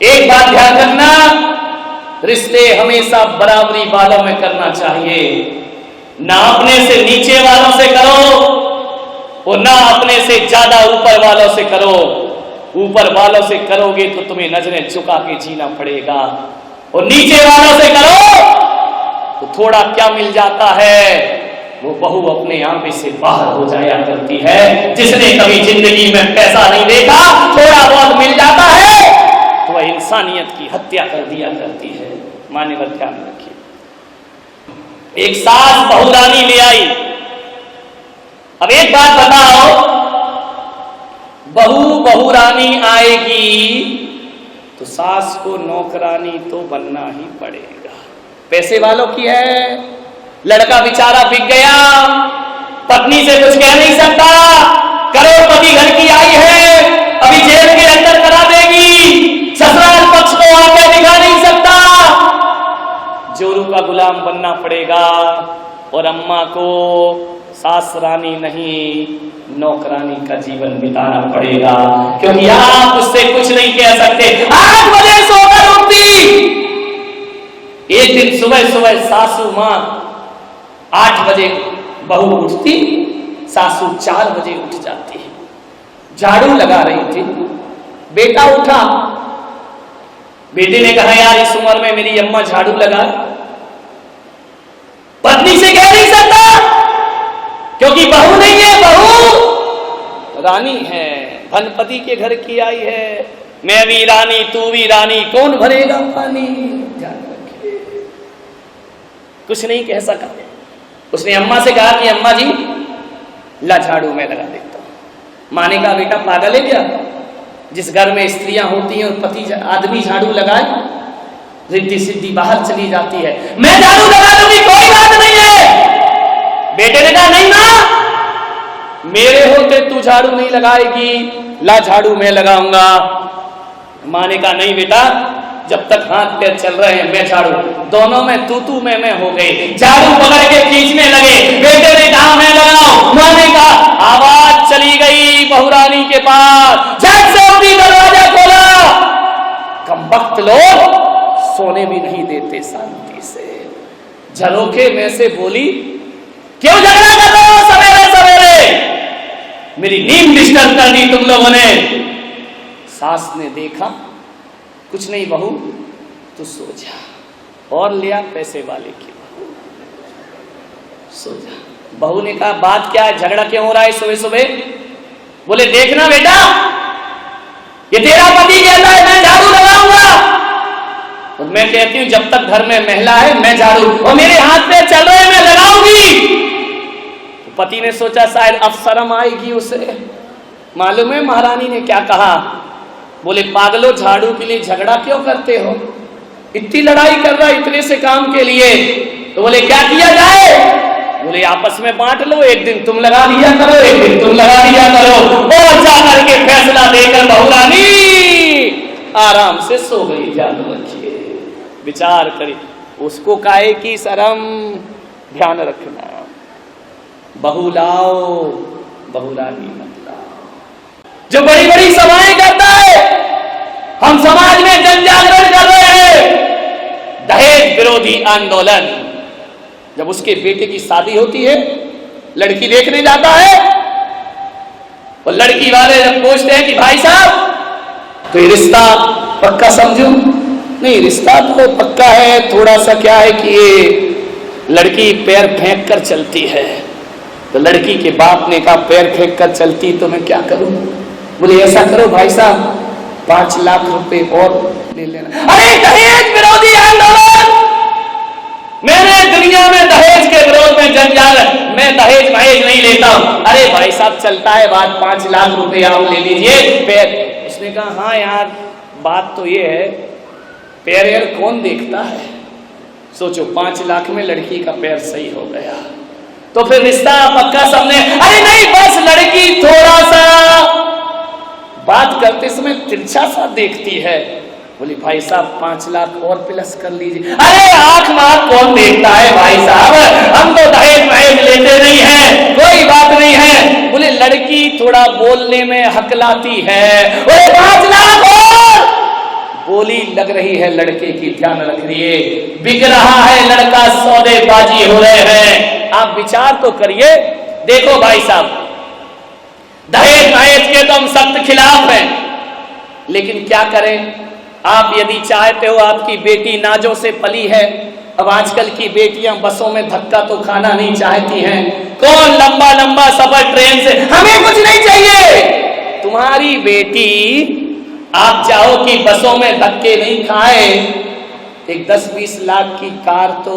एक बात ध्यान रखना, रिश्ते हमेशा बराबरी वालों में करना चाहिए। ना अपने से नीचे वालों से करो और ना अपने से ज्यादा ऊपर वालों से करो। ऊपर वालों से करोगे तो तुम्हें नजरें झुका के जीना पड़ेगा, और नीचे वालों से करो तो थोड़ा क्या मिल जाता है, वो बहू अपने आंखें से बाहर हो जाया करती है। जिसने कभी जिंदगी में पैसा नहीं देखा, थोड़ा बहुत मिल जाता है तो वह इंसानियत की हत्या कर दिया करती है। माने पर ध्यान रखिए। एक सास बहुरानी ले आई। अब एक बात बताओ, बहुरानी आएगी तो सास को नौकरानी तो बनना ही पड़ेगा। पैसे वालों की है, लड़का बेचारा बिक गया, पत्नी से कुछ कह नहीं सकता, करोड़पति घर की आई है, अभी जेल के अंदर करा देगी, ससुराल पक्ष को आगे दिखा नहीं सकता, जोरू का गुलाम बनना पड़ेगा। और अम्मा को सास रानी नहीं, नौकरानी का जीवन बिताना पड़ेगा, क्योंकि आप उससे कुछ नहीं कह सकते। 8 बजे सोकर उठती। एक दिन सुबह सुबह सासू मां 8 बजे बहू उठती, सासू 4 बजे उठ जाती है। झाड़ू लगा रही थी, बेटा उठा। बेटे ने कहा, यार इस उम्र में मेरी अम्मा झाड़ू लगा। पत्नी से कह नहीं सकता, क्योंकि बहू नहीं है, बहू रानी है, धनपति के घर की आई है। मैं भी रानी, तू भी रानी, कौन भरेगा पानी। ध्यान रखिए, कुछ नहीं कह सका। उसने अम्मा से कहा कि अम्मा जी ला झाड़ू मैं लगा देता हूं। माँ ने कहा, बेटा पागल है क्या, जिस घर में स्त्रियां होती हैं और पति आदमी झाड़ू लगाए, रिद्धि सिद्धि बाहर चली जाती है। मैं झाड़ू लगा दूंगी, कोई बात नहीं है। बेटे ने कहा, नहीं मां, मेरे होते तू झाड़ू नहीं लगाएगी, ला झाड़ू मैं लगाऊंगा। मां ने कहा, नहीं बेटा, जब तक हाथ पैर चल रहे हैं मैं झाड़ू। दोनों में तू मैं हो गई, झाड़ू पकड़ के खींचने लगे। बेटे ने कहा, मैं लगाऊं। मां ने कहा, आवाज चली गई बहुरानी के पास, झट से उठी, दरवाजा खोला। कमबख्त लोग सोने भी नहीं देते शांति से। झरोखे में से बोली, क्यों झगड़ा कर रहे हो सवेरे सवेरे, मेरी नींद डिस्टर्ब कर दी तुम लोगों ने। सास ने देखा, कुछ नहीं बहू, तू सो जा। और लिया पैसे वाले की बहू, सो जा। बहू ने कहा, बात क्या है, झगड़ा क्यों हो रहा है सुबह सुबह। बोले, देखना बेटा, ये तेरा पति कहता है मैं झाड़ू लगाऊंगा, और मैं कहती हूं जब तक घर में महिला है मैं झाड़ू, और मेरे हाथ पे चल रहे मैं लगाऊंगी। तो पति ने सोचा शायद अब शर्म आएगी उसे। मालूम है महारानी ने क्या कहा। बोले, पागलो, झाड़ू के लिए झगड़ा क्यों करते हो, इतनी लड़ाई कर रहा इतने से काम के लिए। तो बोले, क्या किया जाए। बोले, आपस में बांट लो, एक दिन तुम लगा लिया करो, एक दिन तुम लगा लिया करो। और जाकर के फैसला देकर बहुरानी आराम से सो गई। ध्यान रखिए, विचार करिए, उसको काहे की शर्म। ध्यान रखना, बहू लाओ, बहुरानी मत लाओ। जो बड़ी बड़ी सभाएं करता है, हम समाज में जन जागरण कर रहे हैं, दहेज विरोधी आंदोलन। जब उसके बेटे की शादी होती है, लड़की देखने जाता है, और लड़की वाले जब पूछते हैं कि भाई साहब तो ये रिश्ता पक्का समझूं। नहीं, रिश्ता तो पक्का है, थोड़ा सा क्या है कि ये लड़की पैर फेंक कर चलती है। तो लड़की के बाप ने कहा, पैर फेंक कर चलती तो मैं क्या करूं। बोले, ऐसा करो भाई साहब, 5 लाख रुपए और ले लेना। अरे दहेज विरोधी आंदोलन, मैंने दुनिया में दहेज के विरोध में जंजाल, मैं दहेज महेज नहीं लेता हूं। अरे भाई साहब चलता है बात, 5 लाख रुपए आप ले लीजिए। पैर, उसने कहा, हाँ यार बात तो ये है, पैर यार कौन देखता है। सोचो 5 लाख में लड़की का पैर सही हो गया, तो फिर रिश्ता पक्का समझे। अरे नहीं, बस लड़की थोड़ा सा बात करते समय तिरछा सा देखती है। बोली, भाई साहब 5 लाख और प्लस कर लीजिए। अरे आंख मार कौन देखता है भाई साहब, हम तो दहेज वहेज लेते नहीं है, कोई बात नहीं है। बोले, लड़की थोड़ा बोलने में हकलाती है। बोले, 5 लाख और बोली लग रही है लड़के की, ध्यान रखिए, बिक रहा है लड़का, सौदेबाजी हो रहे हैं। आप विचार तो करिए। देखो भाई साहब, दहेज नहेज के तो हम सख्त खिलाफ हैं, लेकिन क्या करें, आप यदि चाहते हो, आपकी बेटी नाजों से पली है। अब आजकल की बेटियां बसों में धक्का तो खाना नहीं चाहती हैं। कौन लंबा लंबा सफर ट्रेन से, हमें कुछ नहीं चाहिए। तुम्हारी बेटी, आप चाहो कि बसों में धक्के नहीं खाए, एक 10-20 लाख की कार तो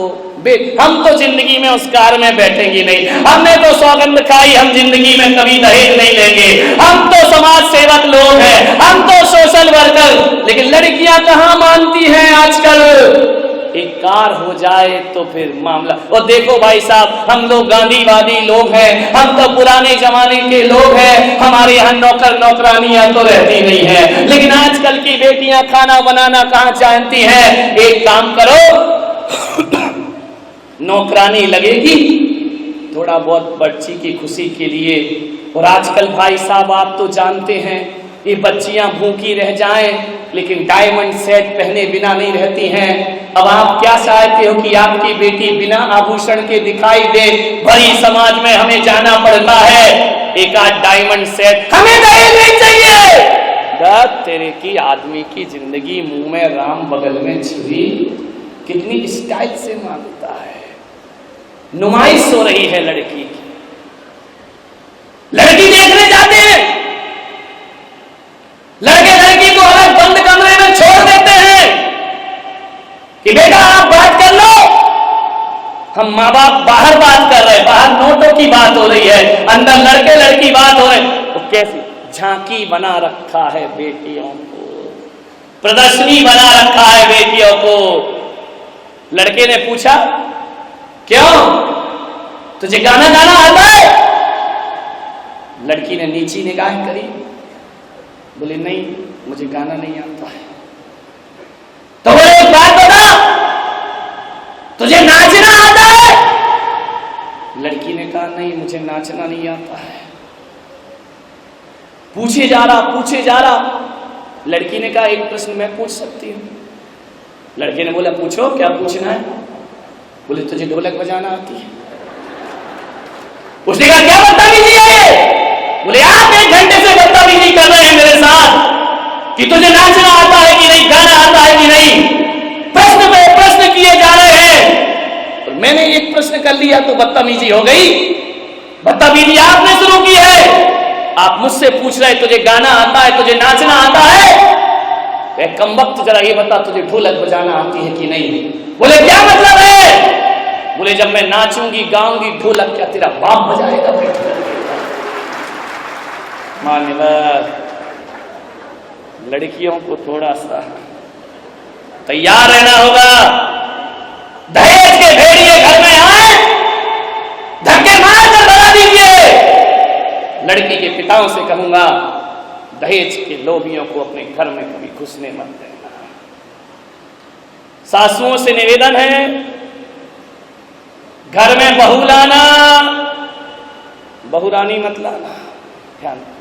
हम तो जिंदगी में उस कार में बैठेंगे नहीं। हमने तो सौगंध खाई, हम जिंदगी में कभी दहेज नहीं लेंगे। हम तो समाज सेवक लोग हैं, हम तो सोशल वर्कर। लेकिन लड़कियां कहां मानती हैं आजकल। एक कार हो जाए तो फिर मामला। और देखो भाई साहब, हम लोग गांधीवादी लोग हैं, हम तो पुराने जमाने के लोग हैं। हमारे यहाँ नौकर नौकरानियां तो रहती नहीं है, लेकिन आजकल की बेटियां खाना बनाना कहां जानती हैं। एक काम करो, नौकरानी लगेगी थोड़ा बहुत बच्ची की खुशी के लिए। और आजकल भाई साहब, आप तो जानते हैं, ये बच्चियां भूखी रह जाएं, लेकिन डायमंड सेट पहने बिना नहीं रहती हैं। अब आप क्या चाहते हो कि आपकी बेटी बिना आभूषण के दिखाई दे? भरी समाज में हमें जाना पड़ता है, एक आध डायमंड सेट, हमें दहेज नहीं चाहिए। तेरे की आदमी की जिंदगी, मुंह में राम बगल में छुरी, कितनी स्टाइल से मांगता है। नुमाइश हो रही है लड़की की। लड़की देखने जाते हैं, लड़के लड़की को अलग बंद कमरे में छोड़ देते हैं कि बेटा आप बात कर लो, हम माँ बाप बाहर बात कर रहे हैं, बाहर नोटों की बात हो रही है, अंदर लड़के लड़की बात हो रहे हैं। तो कैसी झांकी बना रखा है बेटियों को, प्रदर्शनी बना रखा है बेटियों को। लड़के ने पूछा, क्यों तुझे गाना गाना आता है? लड़की ने नीची निगाह करी, बोले नहीं मुझे गाना नहीं आता है। तो बोले एक बात बता, तुझे नाचना आता है? लड़की ने कहा नहीं मुझे नाचना नहीं आता है। पूछे जा रहा। लड़की ने कहा एक प्रश्न मैं पूछ सकती हूँ? लड़के ने बोला पूछो, क्या पूछना है? बोले तुझे ढोलक बजाना आती है? उसने कहा क्या बदतमीजी है? बोले आप 1 घंटे से बदतमीजी कर रहे हैं मेरे साथ कि तुझे नाचना आता है कि नहीं, गाना आता है कि नहीं। प्रश्न पे प्रश्न किए जा रहे हैं, और मैंने एक प्रश्न कर लिया तो बदतमीजी हो गई। बदतमीजी आपने शुरू की है। आप मुझसे पूछ रहे तुझे गाना आता है, तुझे नाचना आता है? कम वक्त जरा ये बता तुझे ढोलक बजाना आती है कि नहीं? बोले क्या मतलब है? बोले जब मैं नाचूंगी गाऊंगी ढोलक क्या तेरा बाप बजाएगा? मान्यवर, लड़कियों को थोड़ा सा तैयार रहना होगा। दहेज के भेड़िए घर में आए, धक्के मार कर भगा दीजिए। लड़की के पिताओं से कहूंगा, दहेज के लोभियों को अपने घर में कभी घुसने मत देना। सासुओं से निवेदन है, घर में बहू लाना, बहुरानी मत लाना। ध्यान रखें,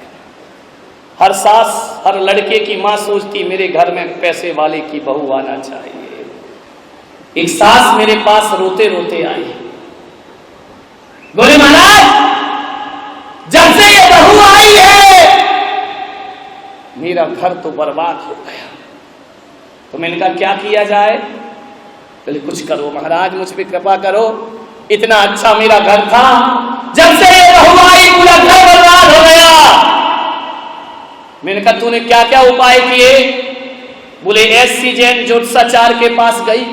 हर सास, हर लड़के की मां सोचती मेरे घर में पैसे वाले की बहू आना चाहिए। एक सास मेरे पास रोते रोते आई, बोले महाराज जब से ये बहू आई है मेरा घर तो बर्बाद हो गया। तो मैंने कहा क्या किया जाए? बोले कुछ करो महाराज, मुझ पे कृपा करो, इतना अच्छा मेरा घर था, जब से ये बहू आई पूरा घर बर्बाद हो गया। मैंने कहा तूने क्या क्या उपाय किए? बोले एससी जैन ज्योतिषाचार्य के पास गई।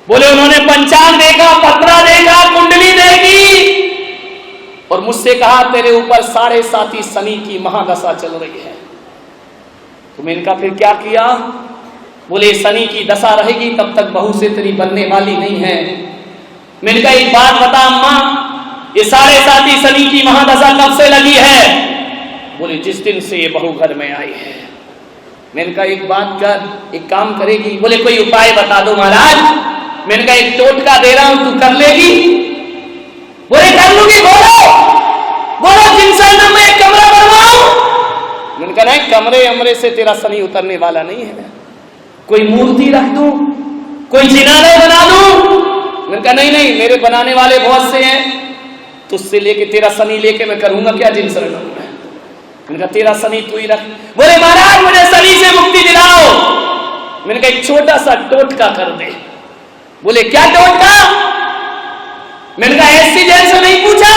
बोले उन्होंने पंचांग देखा, पत्रा देखा, कुंडली देखी, और मुझसे कहा तेरे ऊपर 7.5 शनि की महादशा चल रही है। तो मैंने कहा फिर क्या किया? बोले शनि की दशा रहेगी तब तक बहू से तेरी बनने वाली नहीं है। मैंने कहा एक बात बता अम्मा, ये 7.5 शनि की महादशा कब से लगी है? बोले जिस दिन से ये बहू घर में आई है। मैंने कहा एक बात कर, एक काम करेगी? बोले कोई उपाय बता दो महाराज। मैंने कहा एक टोटका दे रहा हूं, तू कर लेगी? बोले कर लूंगी। बोलो जिनसे में एक कमरा बनवाऊं। मैंने कहा नहीं, कमरे अमरे से तेरा शनि उतरने वाला नहीं है। कोई मूर्ति रख दूं, कोई जिनालय बना दूं? मैंने कहा नहीं नहीं, मेरे बनाने वाले बहुत से हैं, तुझसे लेके तेरा शनि लेके मैं करूंगा क्या जिन शरणों में। मैंने कहा तेरा शनि तू ही रख। बोले महाराज मुझे शनि से मुक्ति दिलाओ। मैंने कहा एक छोटा सा टोटका कर दे। बोले क्या टोटका? मैंने कहा एससी जैन से नहीं पूछा?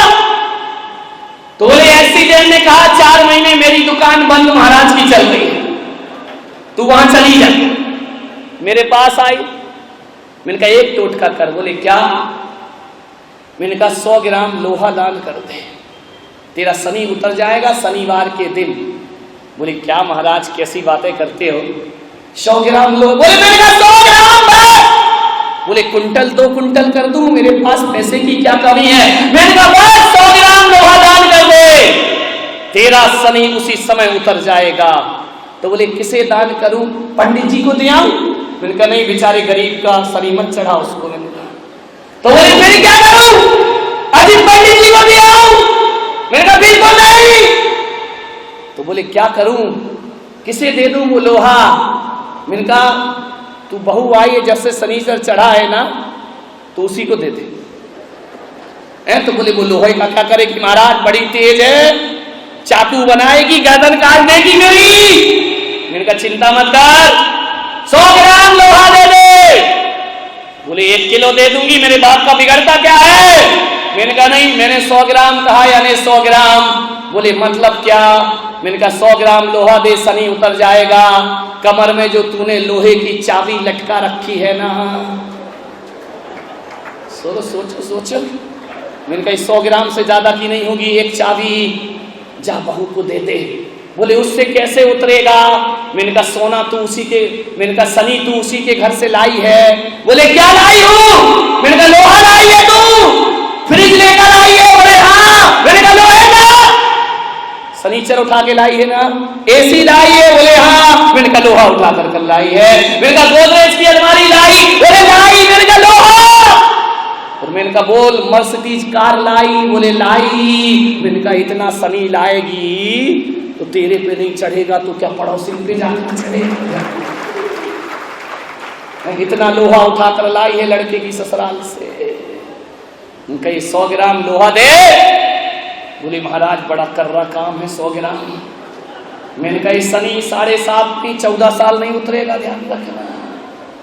तो बोले एससी जैन ने कहा 4 महीने मेरी दुकान बंद महाराज की चल रही है, तू वहां चली जा। मेरे पास आई, मैंने कहा एक टोटका कर। बोले क्या? मैंने कहा 100 ग्राम लोहा दान कर दे, तेरा शनि उतर जाएगा शनिवार के दिन। बोले क्या महाराज कैसी बातें करते हो, 100 ग्राम लोहा? बोले मैंने कहा 100 ग्राम बस। बोले कुंटल 2 कुंटल कर दूं, मेरे पास पैसे की क्या कमी है। मैंने कहा बस 100 ग्राम लोहा दान कर दे, तेरा शनि उसी समय उतर जाएगा। तो बोले किसे दान करूं, पंडित जी को दे आऊं? मैंने कहा नहीं, बेचारे गरीब का शनि मत चढ़ा उसको। मैंने कहा तो बोले फिर क्या करूं, अजी पंडित जी को दे आऊं? मैंने कहा बिल्कुल नहीं। तो बोले क्या करूं, किसे दे दूं वो लोहा? मैंने कहा तू बहू आई है जब से शनिचर चढ़ा है ना, तो उसी को दे दे। तो बोले वो लोहे का क्या करे कि महाराज बड़ी तेज है, चाकू बनाएगी, गर्दन काट देगी मेरी। मैंने कहा चिंता मत कर, 100 ग्राम लोहा दे दे। बोले 1 किलो दे दूंगी, मेरे बाप का बिगड़ता क्या है। मैंने कहा नहीं, मैंने 100 ग्राम कहा यानी 100 ग्राम। बोले मतलब क्या? मैंने कहा 100 ग्राम लोहा दे, शनि उतर जाएगा। कमर में जो तूने लोहे की चाबी लटका रखी है ना, सोचो सोचो। मैंने कहा 100 ग्राम से ज्यादा की नहीं होगी, एक चाबी जा बहू को दे दे। बोले उससे कैसे उतरेगा? मैंने कहा सोना तू उसी के, मैंने कहा शनि तू उसी के घर से लाई है। बोले क्या लाई हूं? मैंने कहा लोहा लाई है तू, फ्रिज लेकर आई है। बोले हाँ। मैंने कहा लोहे का शनिचर उठा के लाई है ना, एसी लाई है? बोले हाँ। मैंने कहा लोहा उठा कर लाई है। मैंने कहा गोदरेज की अलमारी लाई? बोले लाई। मैंने कहा लोहा। और मैंने कहा बोल मर्सिडीज कार लाई? बोले लाई। मैंने कहा इतना शनि लाएगी तो तेरे पे नहीं चढ़ेगा तो क्या पड़ोसी पे जाकर चढ़ेगा। इतना लोहा उठा कर लाई है लड़के की ससुराल से। उनका ये 100 ग्राम लोहा दे। बोले महाराज बड़ा कर्रा काम है 100 ग्राम। मैंने कहा शनि 7.5 की 14 साल नहीं उतरेगा, ध्यान रखना।